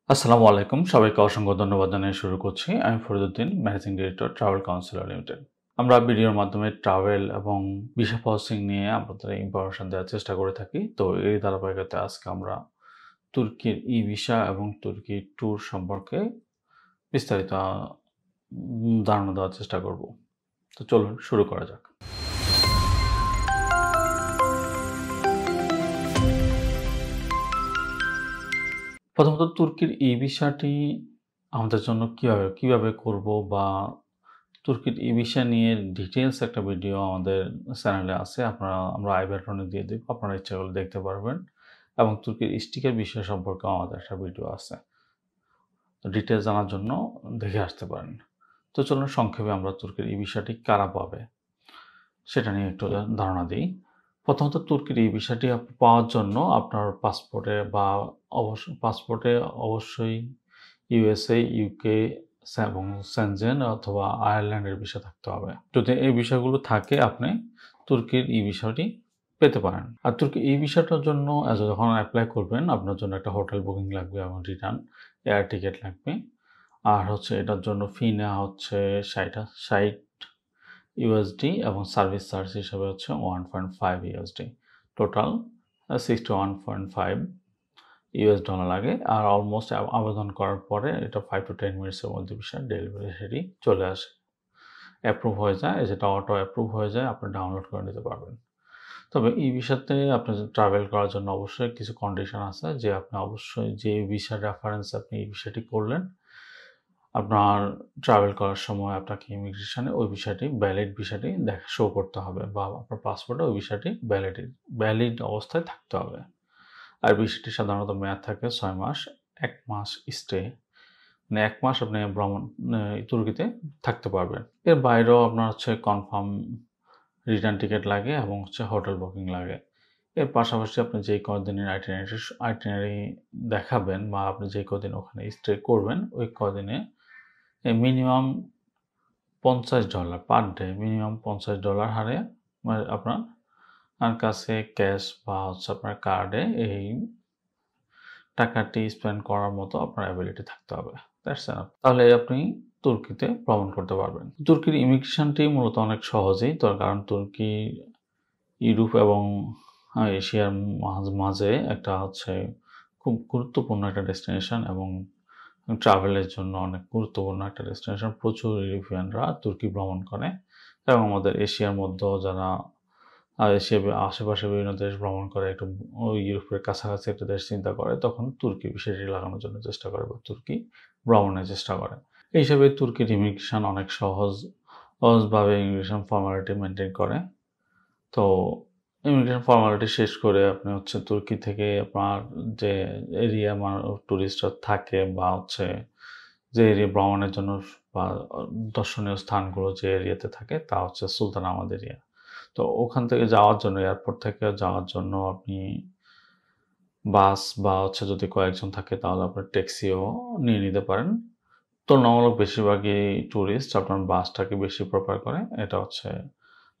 আসসালামু আলাইকুম। সবাইকে অসংখ্য ধন্যবাদ জানিয়ে শুরু করছি। আমি Fariduddin, managing director travel councillor limited. আমরা ভিডিওর মাধ্যমে ট্রাভেল এবং ভিসা প্রসেসিং নিয়ে আপনাদের ইনফরমেশন দেওয়ার চেষ্টা করে থাকি। তো এই ধারাবাহিকতায় আজকে আমরা তুর্কির ই-ভিসা এবং তুর্কি ট্যুর সম্পর্কে বিস্তারিত ধারণা দেওয়ার চেষ্টা করব। তো চলুন শুরু করা যাক। প্রথমত তুর্কির ই-ভিসাটি আমাদের জন্য কিভাবে করব বা তুর্কির ই-ভিসা নিয়ে ডিটেইলস একটা ভিডিও আমাদের চ্যানেলে আছে। আমরা আই বাটনে দিয়ে দেব। আপনারা ইচ্ছা করলে দেখতে পারবেন। এবং তুর্কির স্টিকার বিষয় সম্পর্কেও আমাদের একটা ভিডিও আছে। তো ডিটেইলস জানার জন্য দেখে আসতে পারেন। তো চলুন সংক্ষেপে আমরা তুর্কির ই-ভিসাটি কারা পাবে সেটা নিয়ে একটু ধারণা দিই। প্রথমত তুর্কির ই-ভিসাটি পাওয়ার জন্য আপনার পাসপোর্টে অবশ্যই ইউএসএ, ইউকে এবং সেনজেন অথবা আয়ারল্যান্ডের ভিসা থাকতে হবে। যদি এই বিষয়গুলো থাকে আপনি তুর্কির ই-ভিসাটি পেতে পারেন। আর তুর্কি ই-ভিসাটার জন্য যখন এপ্লাই করবেন আপনার জন্য একটা হোটেল বুকিং লাগবে এবং রিটার্ন এয়ার টিকেট লাগবে। আর এটার জন্য ফি নেওয়া হচ্ছে ৬০ ইউএসডি এবং সার্ভিস চার্জ হিসাবে 1.5 ইউএসডি। টোটাল 61.5 ইউএস ডলার লাগে। আর অলমোস্ট আবেদন করার পরে এটা 5 to 10 মিনিটসের মধ্যে ভিসা ডেলিভারি চলে আসে। অ্যাপ্রুভ হয়ে যায়, যেটা অটো অ্যাপ্রুভ হয়ে যায়, আপনি ডাউনলোড করে নিতে পারবেন। তবে এই ভিসাতে আপনার ট্রাভেল করার জন্য অবশ্যই কিছু কন্ডিশন আছে যে আপনি অবশ্যই যে ভিসার রেফারেন্স আপনি এই ভিসাটি করলেন, আপনার ট্রাভেল করার সময় আপনাকে ইমিগ্রেশনে ওই ভ্যালিড ভিসাটি শো করতে হবে বা আপনার পাসপোর্টে ওই ভিসাটি ভ্যালিড অবস্থায় থাকতে হবে। আর ভিসাটি সাধারণত মেয়াদ থাকে ৬ মাস, ১ মাস স্টে, মানে ১ মাস আপনি তুর্কিতে থাকতে পারবেন। এর বাইরেও আপনার কনফার্ম রিটার্ন টিকেট লাগে এবং হোটেল বুকিং লাগে। এর পাশাপাশি আপনি যে কদিনের আইটিনারি দেখাবেন বা আপনি যে কদিন ওখানে স্টে করবেন, ওই কদিনে মিনিমাম $50 পার ডে, মিনিমাম $50 হারে আপনার কাছে ক্যাশ বা আপনার কার্ডে এই টাকাটি স্পেন্ড করার মতো আপনার অ্যাবিলিটি থাকতে হবে। That's enough. তাহলে আপনি তুর্কিতে ভ্রমণ করতে পারবেন। তুর্কির ইমিগ্রেশনটি মূলত অনেক সহজেই, কারণ তুর্কি ইউরোপ এবং এশিয়ার মাঝে একটা খুব গুরুত্বপূর্ণ একটা ডেস্টিনেশন এবং ট্রাভেলের জন্য অনেক গুরুত্বপূর্ণ একটা ডেস্টিনেশন। প্রচুর ইউরোপিয়ানরা তুর্কি ভ্রমণ করে এবং আমাদের এশিয়ার মধ্যেও যারা এশিয়ার আশেপাশে বিভিন্ন দেশ ভ্রমণ করে, একটু ওই ইউরোপের কাছাকাছি একটা দেশ চিন্তা করে, তখন তুর্কি বিষয়টি লাগানোর জন্য চেষ্টা করে বা তুর্কি ভ্রমণের চেষ্টা করে। এই হিসাবে তুর্কির ইমিগ্রেশন অনেক সহজভাবে ইমিগ্রেশন ফর্মালিটি মেনটেন করে। তো ইমিগ্রেশন ফর্মালিটি শেষ করে আপনি তুর্কি থেকে আপনার যে এরিয়া টুরিস্টরা থাকে বা যে এরিয়া ভ্রমণের জন্য বা দর্শনীয় স্থানগুলো যে এরিয়াতে থাকে তা সুলতানাবাদ এরিয়া। তো ওখান থেকে যাওয়ার জন্য, এয়ারপোর্ট থেকে যাওয়ার জন্য আপনি বাস বা যদি কয়েকজন থাকে তাহলে আপনার ট্যাক্সিও নিয়ে নিতে পারেন। তুলনামূলক বেশিরভাগই টুরিস্ট আপনার বাসটাকে বেশি প্রেফার করে। এটা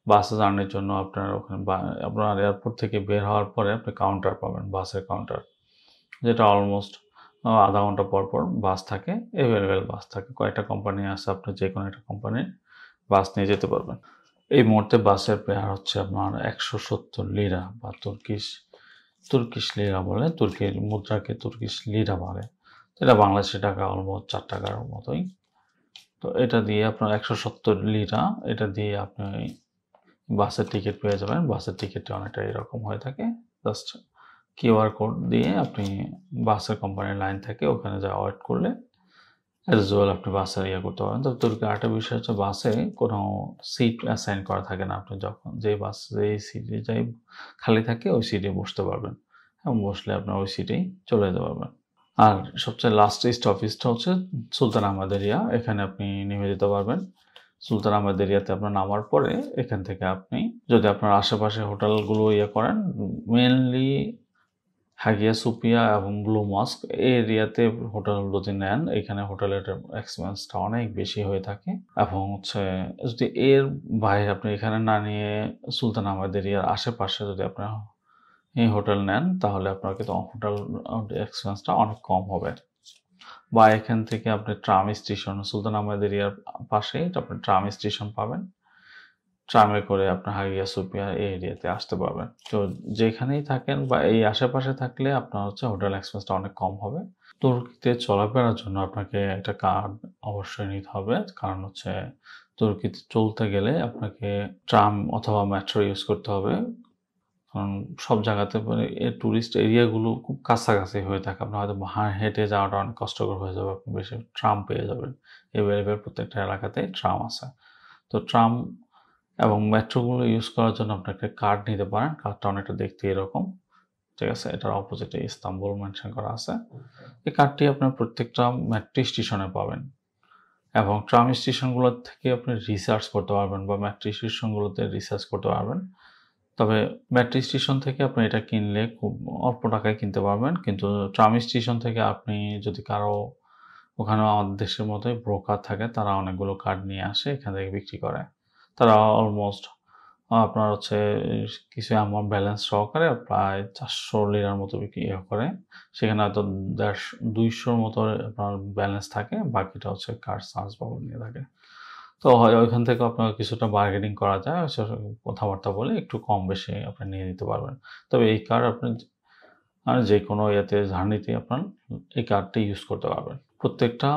বাসে জার্নির জন্য আপনার ওখানে আপনার এয়ারপোর্ট থেকে বের হওয়ার পরে আপনি কাউন্টার পাবেন, বাসের কাউন্টার, যেটা অলমোস্ট আধা ঘন্টা পর বাস থাকে, অ্যাভেলেবেল বাস থাকে। কয়েকটা কোম্পানি আছে, আপনি যে কোনো একটা কোম্পানির বাস নিয়ে যেতে পারবেন। এই মুহূর্তে বাসের ফেয়ার আপনার ১৭০ লিরা বা তুর্কিশ লিরা বলে, তুর্কির মুদ্রাকে তুর্কিশ লিরা বলে। এটা বাংলাদেশি টাকা অলমোস্ট ৪ টাকার মতোই। তো এটা দিয়ে আপনার ১৭০ লিরা, এটা দিয়ে আপনি বাসের টিকিট পেয়ে যাবেন। বাসের টিকিটটা অনেকটা এরকম হয়ে থাকে। জাস্ট কিউআর কোড দিয়ে আপনি বাসের কোম্পানির লাইন থেকে ওখানে ওয়েট করলে অ্যাজ ইউজুয়াল আপনি বাসে করতে পারেন। তবে তুর্কির আরেকটা বিষয় বাসে কোনো সিট অ্যাসাইন করা থাকে না। আপনি যখন যেই সিটে খালি থাকে ওই সিটে বসতে পারবেন এবং বসলে আপনার ওই সিটেই চলে যেতে পারবেন। আর সবচেয়ে লাস্ট স্টপেজটা সুলতান আহমেদ এরিয়া। এখানে আপনি নেমে যেতে পারবেন। সুলতান আহমেদ এরিয়াতে আপনার নামার পরে এখান থেকে আপনি যদি আপনার আশেপাশে হোটেলগুলো করেন, মেনলি হাগিয়া সোফিয়া এবং ব্লু মস্ক এই এরিয়াতে হোটেল যদি নেন, এখানে হোটেলের এক্সপেন্সটা অনেক বেশি হয়ে থাকে এবং যদি এর বাইরে আপনি এখানে না নিয়ে সুলতান আহমেদ এরিয়ার আশেপাশে যদি আপনার এই হোটেল নেন তাহলে আপনার কিন্তু হোটেল এক্সপেন্সটা অনেক কম হবে। বা এখান থেকে আপনি ট্রাম স্টেশন সুলতান আহমেদ এরিয়ার পাশেই আপনি ট্রাম স্টেশন পাবেন। ট্রামে করে আপনার হাগিয়া সোফিয়া এই এরিয়াতে আসতে পারবেন। তো যেখানেই থাকেন বা এই আশেপাশে থাকলে আপনার হচ্ছে হোটেল এক্সপেন্সটা অনেক কম হবে। তুর্কিতে চলাফেরার জন্য আপনাকে একটা কার্ড অবশ্যই নিতে হবে। কারণ হচ্ছে তুর্কিতে চলতে গেলে আপনাকে ট্রাম অথবা মেট্রো ইউজ করতে হবে। কারণ সব জায়গাতে মানে টুরিস্ট এরিয়াগুলো খুব কাছাকাছি হয়ে থাকে। আপনার হয়তো হেঁটে যাওয়াটা অনেক কষ্টকর হয়ে যাবে। আপনি বেশি ট্রাম পেয়ে যাবেন। এভেইলেবল প্রত্যেকটা এলাকাতেই ট্রাম আছে। তো ট্রাম এবং মেট্রোগুলো ইউজ করার জন্য আপনি একটা কার্ড নিতে পারেন। কার্ডটা অনেকটা দেখতে এরকম। ঠিক আছে? এটার অপোজিটে ইস্তাম্বুল মেনশন করা আছে। এই কার্ডটি আপনার প্রত্যেকটা মেট্রো স্টেশনে পাবেন এবং ট্রাম স্টেশনগুলো থেকে আপনি রিসার্চ করতে পারবেন বা মেট্রো স্টেশনগুলোতে রিসার্চ করতে পারবেন। তবে মেট্রো স্টেশন থেকে আপনি এটা কিনলে খুব অল্প টাকায় কিনতে পারবেন। কিন্তু ট্রাম স্টেশন থেকে আপনি যদি কারো ওখানেও আমাদের দেশের মতোই ব্রোকার থাকে, তারা অনেকগুলো কার্ড নিয়ে আসে, এখান থেকে বিক্রি করে। তারা অলমোস্ট আপনার হচ্ছে কিছু অ্যামাউন্ট ব্যালেন্স সহকারে প্রায় ৪০০ লিরার মতো করে। সেখানে হয়তো ২০০ মতো আপনার ব্যালেন্স থাকে। বাকিটা হচ্ছে কার্ড চার্জ বাবদ নিয়ে থাকে। তো হয় ওইখান থেকে আপনার কিছুটা বার্গেনিং করা যায়। কথাবার্তা বলে একটু কম বেশি আপনি নিয়ে নিতে পারবেন। তবে এই কার্ড আপনি যেকোনো ইয়েতে জার্নিতে আপনার এই কার্ডটি ইউজ করতে পারবেন। প্রত্যেকটা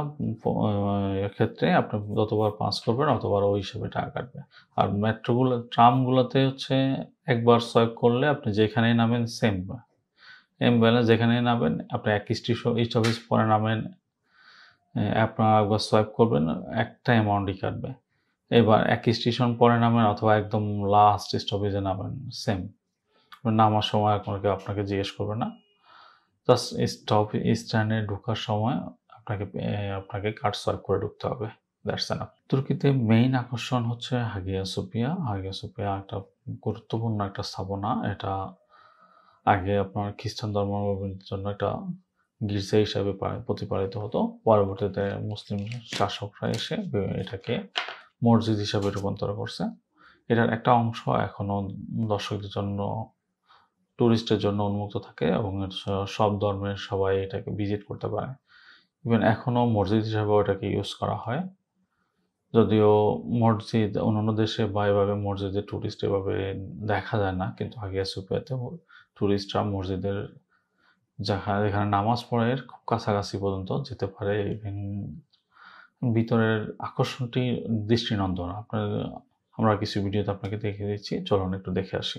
ক্ষেত্রে আপনি যতবার পাস করবেন অতবার ওই হিসেবে টাকা কাটবে। আর ট্রামগুলোতে হচ্ছে একবার সোয়াইপ করলে আপনি যেখানেই নামেন সেম ব্যালেন্স যেখানেই নামেন আপনি এক স্টপেজ পরে নামেন, আপনার একবার সোয়াইপ করবেন একটা অ্যামাউন্টই কাটবে। এবার এক স্টেশন পরে নামেন অথবা একদম লাস্ট স্টপেজে নামেন সেম। নামার সময় কেউ আপনাকে জিজ্ঞেস করবে না। জাস্ট স্ট্যান্ডে ঢোকার সময় আপনাকে কার্ড সোয়াইপ করে ঢুকতে হবে। That's enough. তুর্কিতে মেইন আকর্ষণ হচ্ছে হাগিয়া সোফিয়া। হাগিয়া সোফিয়া একটা গুরুত্বপূর্ণ একটা স্থাপনা। এটা আগে আপনার খ্রিস্টান ধর্মাবলম্বীদের জন্য একটা গির্জা হিসাবে প্রতিপালিত হতো। পরবর্তীতে মুসলিম শাসকরা এসে এটাকে মসজিদ হিসাবে রূপান্তর করছে। এটার একটা অংশ এখনো দর্শকদের জন্য টুরিস্টের জন্য উন্মুক্ত থাকে এবং সব ধর্মের সবাই এটাকে ভিজিট করতে পারে। ইভেন এখনও মসজিদ হিসাবে ওটাকে ইউজ করা হয়। যদিও মসজিদ অন্যান্য দেশে বা এভাবে মসজিদে টুরিস্ট এভাবে দেখা যায় না, কিন্তু হাগিয়া সোফিয়াতে টুরিস্টরা মসজিদের যেখানে নামাজ পড়ে খুব কাছাকাছি পর্যন্ত যেতে পারে। ইভেন ভিতরের আকর্ষণটি দৃষ্টিনন্দন। আমরা কিছু ভিডিওতে আপনাকে দেখিয়ে দিচ্ছি, চলুন একটু দেখে আসি।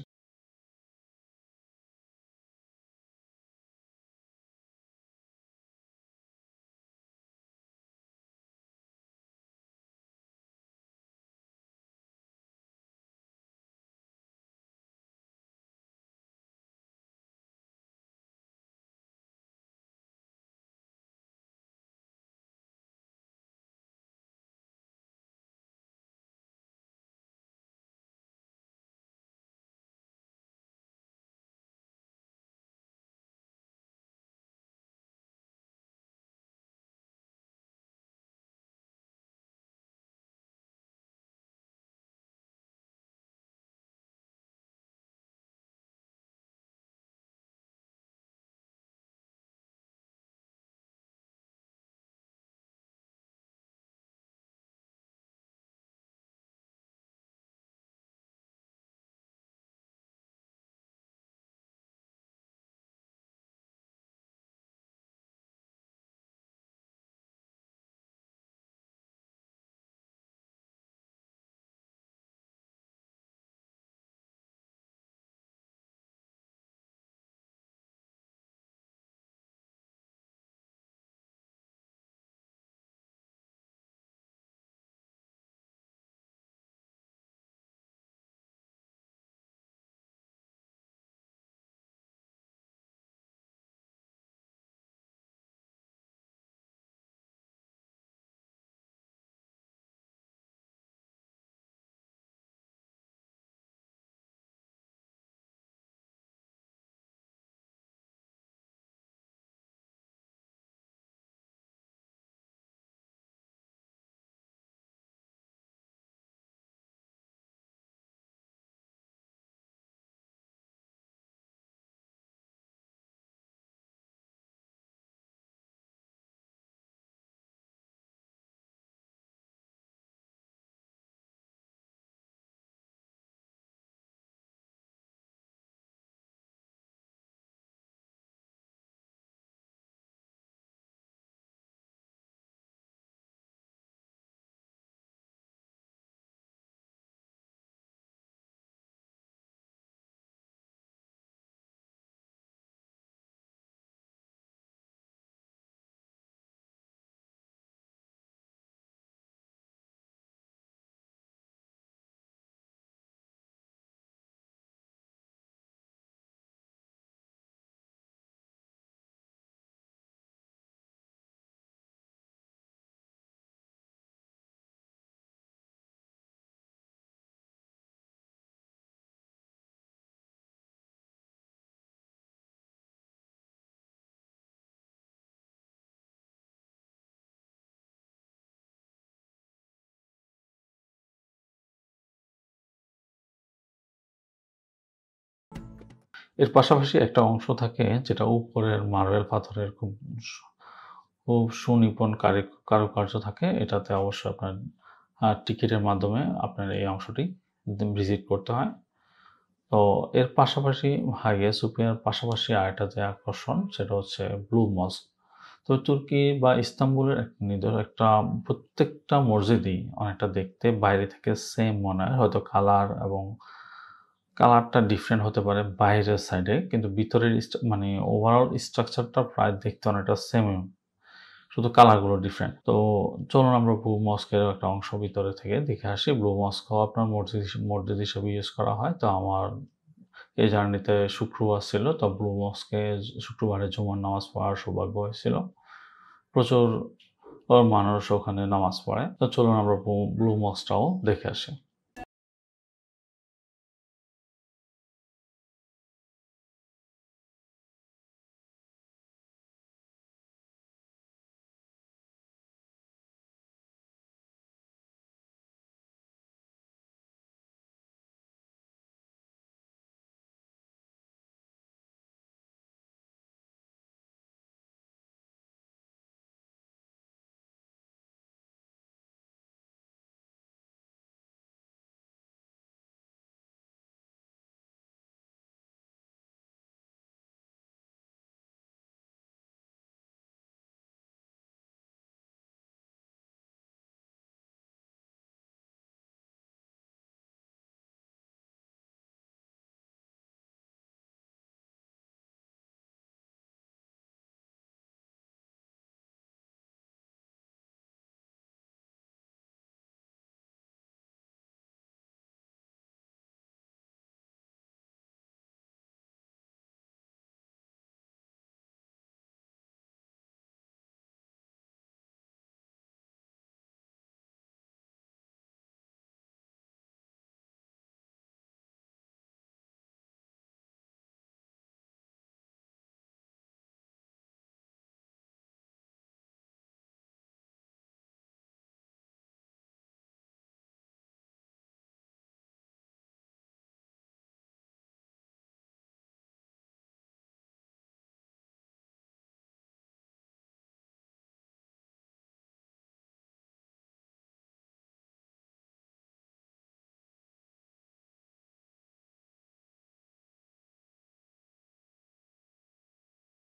এর পাশাপাশি একটা অংশ থাকে যেটা উপরের মার্বেল পাথরের খুব সুনিপুণ কারুকার্য থাকে। এটাতে অবশ্যই আপনার টিকিটের মাধ্যমে আপনার এই অংশটি ভিজিট করতে হয়। তো এর পাশাপাশি হাইয়া সোফিয়ার পাশাপাশি আরেকটা যে আকর্ষণ সেটা হচ্ছে ব্লু মস্ক। তো তুর্কি বা ইস্তাম্বুলের একটা প্রত্যেকটা মসজিদই অনেকটা দেখতে বাইরে থেকে সেম মনে হয়। হয়তো কালার এবং কালারটা ডিফারেন্ট হতে পারে বাইরের সাইডে, কিন্তু ভিতরের মানে ওভারঅল স্ট্রাকচারটা প্রায় দেখতে অনেকটা সেম, শুধু কালারগুলো ডিফারেন্ট। তো চলুন আমরা ব্লু মস্কের একটা অংশ ভিতরে থেকে দেখে আসি। ব্লু মস্কও আপনার মসজিদ হিসেবে ইউজ করা হয়। তো আমার এই জার্নিতে শুক্রবার ছিল, তো ব্লু মস্কে শুক্রবারে জুমার নামাজ পড়ার সৌভাগ্য হয়েছিল। প্রচুর মানুষ ওখানে নামাজ পড়ে। তো চলুন আমরা ব্লু মস্কটাও দেখে আসি।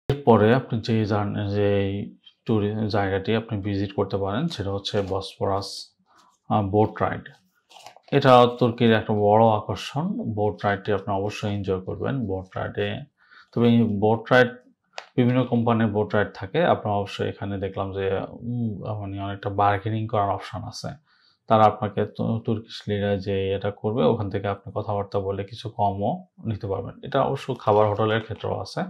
এরপরে আপনি যে জায়গাটি আপনি ভিজিট করতে পারেন সেটা হচ্ছে বসফরাস বোট রাইড। এটা তুর্কির একটা বড় আকর্ষণ। বোট রাইডটি আপনি অবশ্যই এনজয় করবেন। বোট রাইডে তবে এই বোট রাইড বিভিন্ন কোম্পানির বোট রাইড থাকে। আপনার অবশ্যই এখানে দেখলাম যে মানে অনেকটা বার্গেনিং করার অপশন আছে। তারা আপনাকে তুর্কিশ লিরা যে এটা করবে ওখান থেকে আপনি কথাবার্তা বলে কিছু কমও নিতে পারবেন। এটা অবশ্য খাবার হোটেলের ক্ষেত্রেও আছে।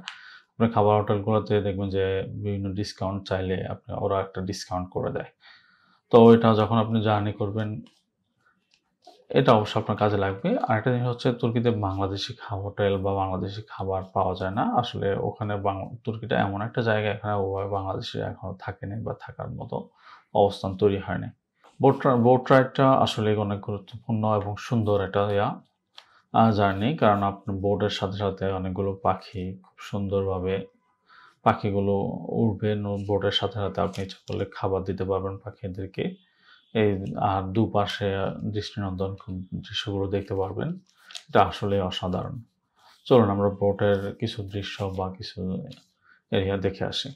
আপনি খাবার হোটেলগুলোতে দেখবেন যে বিভিন্ন ডিসকাউন্ট চাইলে ওরা একটা ডিসকাউন্ট করে দেয়। তো এটা যখন আপনি জার্নি করবেন এটা অবশ্যই আপনার কাজে লাগবে। আরেকটা জিনিস হচ্ছে তুর্কিতে বাংলাদেশি হোটেল বা বাংলাদেশি খাবার পাওয়া যায় না। আসলে ওখানে তুর্কিটা এমন একটা জায়গা, এখানে ওভাবে বাংলাদেশি এখনো থাকেনি বা থাকার মতো অবস্থান তৈরি হয়নি। বোট রাইডটা আসলে অনেক গুরুত্বপূর্ণ এবং সুন্দর একটা জার্নি, কারণ আপনি বোটের সাথে সাথে অনেকগুলো পাখি খুব সুন্দরভাবে পাখিগুলো উড়বে। বোটের সাথে সাথে আপনি ইচ্ছা করলে খাবার দিতে পারবেন পাখিদেরকে। এই আর দুপাশে দৃষ্টিনন্দন দৃশ্যগুলো দেখতে পারবেন। এটা আসলে অসাধারণ। চলুন আমরা বোটের কিছু দৃশ্য বা কিছু এরিয়া দেখে আসি।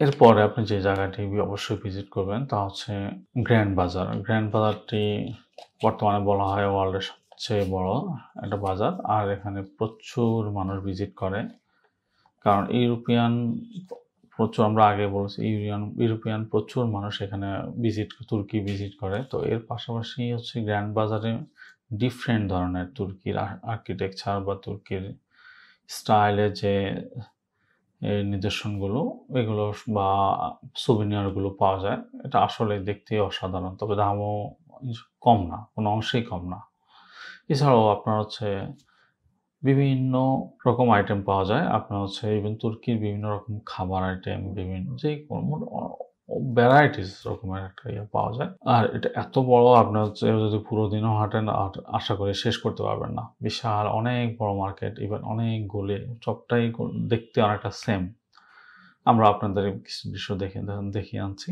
এরপরে আপনি যে জায়গাটি অবশ্যই ভিজিট করবেন তা হচ্ছে গ্র্যান্ড বাজার। গ্র্যান্ড বাজারটি বর্তমানে বলা হয় ওয়ার্ল্ডের সবচেয়ে বড় একটা বাজার। আর এখানে প্রচুর মানুষ ভিজিট করে। কারণ প্রচুর আমরা আগে বলেছি ইউরোপিয়ান প্রচুর মানুষ এখানে তুর্কি ভিজিট করে। তো এর পাশাপাশি হচ্ছে গ্র্যান্ড বাজারে ডিফারেন্ট ধরনের তুর্কির আর্কিটেকচার বা তুর্কির স্টাইলে যে নিদর্শনগুলো এগুলো বা সুভিনিয়ারগুলো পাওয়া যায়। এটা আসলে দেখতেই অসাধারণ। তবে দামও কম না, কোনো অংশেই কম না। এছাড়াও আপনার হচ্ছে বিভিন্ন রকম আইটেম পাওয়া যায়। আপনার হচ্ছে ইভেন তুর্কির বিভিন্ন রকম খাবার আইটেম, বিভিন্ন যে কোনো ভ্যারাইটিস রকমের একটা পাওয়া যায়। আর এটা এত বড় আপনার হচ্ছে যদি পুরো দিনও হাঁটেন আর আশা করি শেষ করতে পারবেন না। বিশাল অনেক বড় মার্কেট, ইভেন অনেক গলি, সবটাই দেখতে অনেকটা সেম। আমরা আপনাদের কিছু দৃশ্য দেখিয়ে আনছি।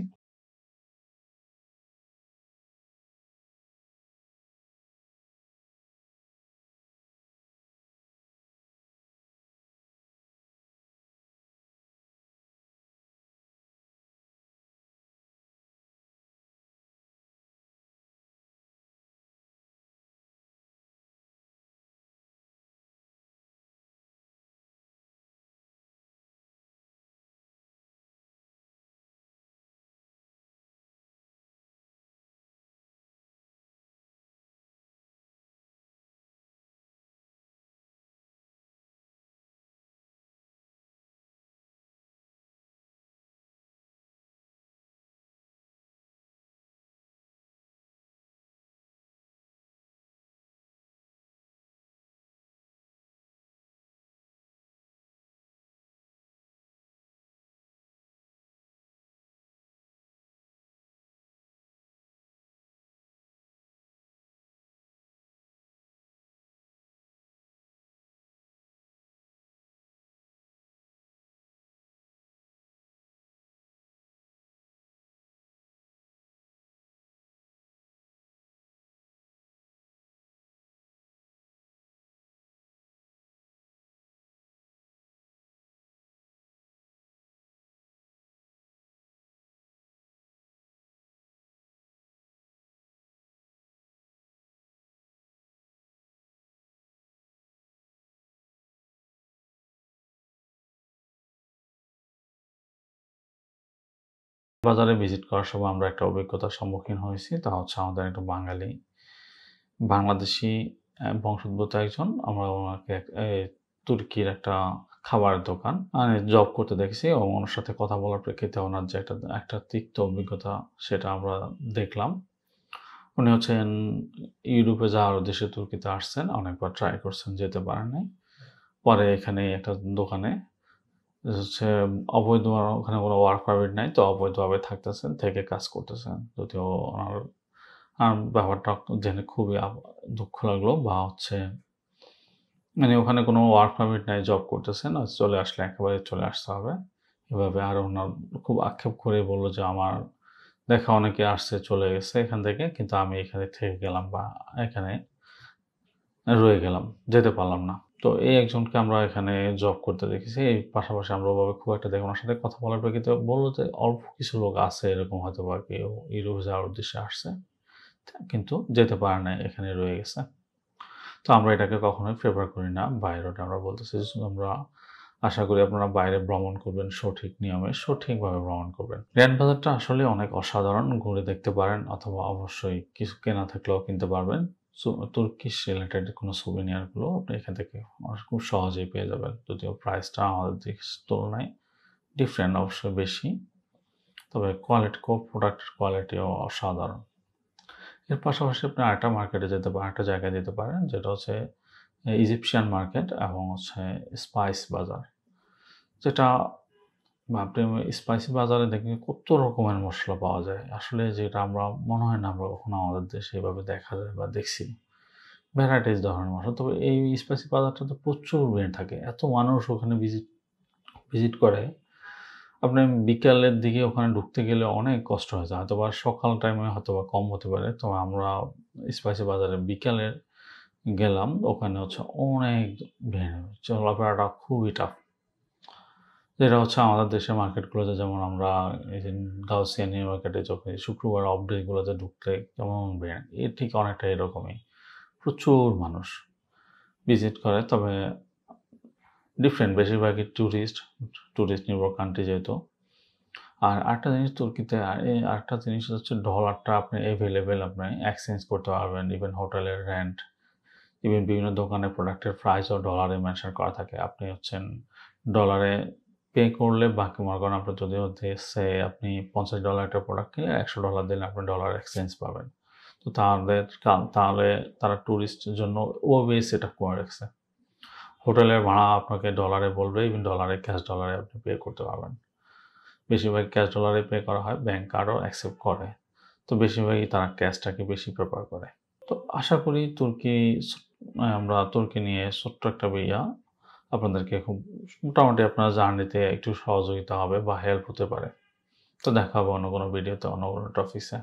বাজারে ভিজিট করার সময় আমরা একটা অভিজ্ঞতার সম্মুখীন হয়েছি। তা হচ্ছে আমাদের একটা বাংলাদেশী বংশোদ্ভূত একজন, আমরা ওনাকে তুর্কির একটা খাবারের দোকান জব করতে দেখেছি এবং ওনার সাথে কথা বলার প্রেক্ষিতে ওনার যে একটা তিক্ত অভিজ্ঞতা সেটা আমরা দেখলাম। উনি হচ্ছেন ইউরোপে যাওয়ার উদ্দেশ্যে তুর্কিতে আসছেন, অনেকবার ট্রাই করছেন, যেতে পারেন নাই। পরে এখানে একটা দোকানে হচ্ছে অবৈধ, ওখানে কোনো ওয়ার্ক পারমিট নাই, তো অবৈধভাবে থাকতেছেন, থেকে কাজ করতেছেন। যদিও ওনার ব্যাপারটা জেনে খুবই দুঃখ লাগলো, বা হচ্ছে মানে ওখানে কোনো ওয়ার্ক পারমিট নাই, জব করতেছেন, আর চলে আসলে একেবারে চলে আসতে হবে এভাবে। আর ওনার খুব আক্ষেপ করে বলল যে আমার দেখা অনেকে আসছে চলে গেছে এখান থেকে, কিন্তু আমি এখানে থেকে গেলাম বা এখানে রয়ে গেলাম, যেতে পারলাম না। তো এই একজনকে আমরা এখানে জব করতে দেখেছি। এই পাশাপাশি আমরা ওভাবে খুব একটা দেখি, ওনার সাথে কথা বলার প্রেক্ষিতে বলল যে অল্প কিছু লোক আছে এরকম হয়তোবা কেউ ইউরোপে যাওয়ার উদ্দেশ্যে আসছে, কিন্তু যেতে পারে নাই, এখানে রয়ে গেছে। তো আমরা এটাকে কখনোই ফেভার করি না। বাইরেটা আমরা বলতেছি যে আমরা আশা করি আপনারা বাইরে ভ্রমণ করবেন সঠিক নিয়মে, সঠিকভাবে ভ্রমণ করবেন। গ্র্যান্ড বাজারটা আসলে অনেক অসাধারণ, ঘুরে দেখতে পারেন, অথবা অবশ্যই কিছু কেনা থাকলেও কিনতে পারবেন। তুর্কিশ রিলেটেড কোনো সুভিনিয়ারগুলো আপনি এখান থেকে খুব সহজেই পেয়ে যাবেন। যদিও প্রাইসটা আমাদের দেশের তুলনায় ডিফারেন্ট, অবশ্যই বেশি, তবে প্রোডাক্টের কোয়ালিটিও অসাধারণ। এর পাশাপাশি আপনি আরেকটা জায়গায় যেতে পারেন, যেটা হচ্ছে ইজিপশিয়ান মার্কেট এবং হচ্ছে স্পাইস বাজার। যেটা আপনি স্পাইসি বাজারে দেখবেন কত রকমের মসলা পাওয়া যায়। আসলে যেটা আমরা মনে হয় না আমরা কখনো আমাদের দেশে এভাবে দেখা যায় বা দেখছি। ভ্যারাইটিস ধরনের মসলা। তবে এই স্পাইসি বাজারটাতে প্রচুর ভিড় থাকে। এত মানুষ ওখানে ভিজিট করে। আপনি বিকালের দিকে ওখানে ঢুকতে গেলে অনেক কষ্ট হয়ে যায়। হয়তোবা সকাল টাইমে হয়তোবা কম হতে পারে। তো আমরা স্পাইসি বাজারে বিকালে গেলাম। ওখানে হচ্ছে অনেক ভিড়। চলাফেরাটা খুবই টাফ। যেটা হচ্ছে আমাদের দেশের মার্কেটগুলোতে যেমন আমরা এই যে গাউসিয়ান নিউ মার্কেটে যখন শুক্রবার অফ ডে গুলোতে ঢুকলে কেমন বের ঠিক অনেকটা এরকমই। প্রচুর মানুষ ভিজিট করে, তবে ডিফারেন্ট বেশিরভাগই টুরিস্ট নির্ভর কান্ট্রি যেহেতু। আর আরেকটা জিনিস তুর্কিতে আরেকটা জিনিস হচ্ছে ডলারটা আপনি এভেইলেবল, আপনি এক্সচেঞ্জ করতে পারবেন। ইভেন হোটেলের রেন্ট, ইভেন বিভিন্ন দোকানের প্রোডাক্টের প্রাইসও ডলারে মেনশন করা থাকে। আপনি হচ্ছেন ডলারে পে করলে বাকি মনে করেন আপনার যদি হচ্ছে আপনি $50 একটা প্রোডাক্ট কিনলে $100 দিলে আপনি ডলার এক্সচেঞ্জ পাবেন। তো তাহলে তারা টুরিস্টের জন্য ওভাবে সেট আপ করে রাখছে। হোটেলের ভাড়া আপনাকে ডলারে বলবে, ইভেন ক্যাশ ডলারে আপনি পে করতে পারবেন। বেশিরভাগ ক্যাশ ডলারে পে করা হয়, ব্যাংক কার্ডও অ্যাকসেপ্ট করে। তো বেশিরভাগই তারা ক্যাশটাকে বেশি প্রেফার করে। তো আশা করি আমরা তুর্কি নিয়ে ছোট্ট একটা আপনাদেরকে খুব মোটামুটি আপনার জার্নিতে একটু সহযোগিতা হবে বা হেল্প হতে পারে। তো দেখা হবে অন্য কোনো ভিডিওতে, অন্য কোনো টপিকসে।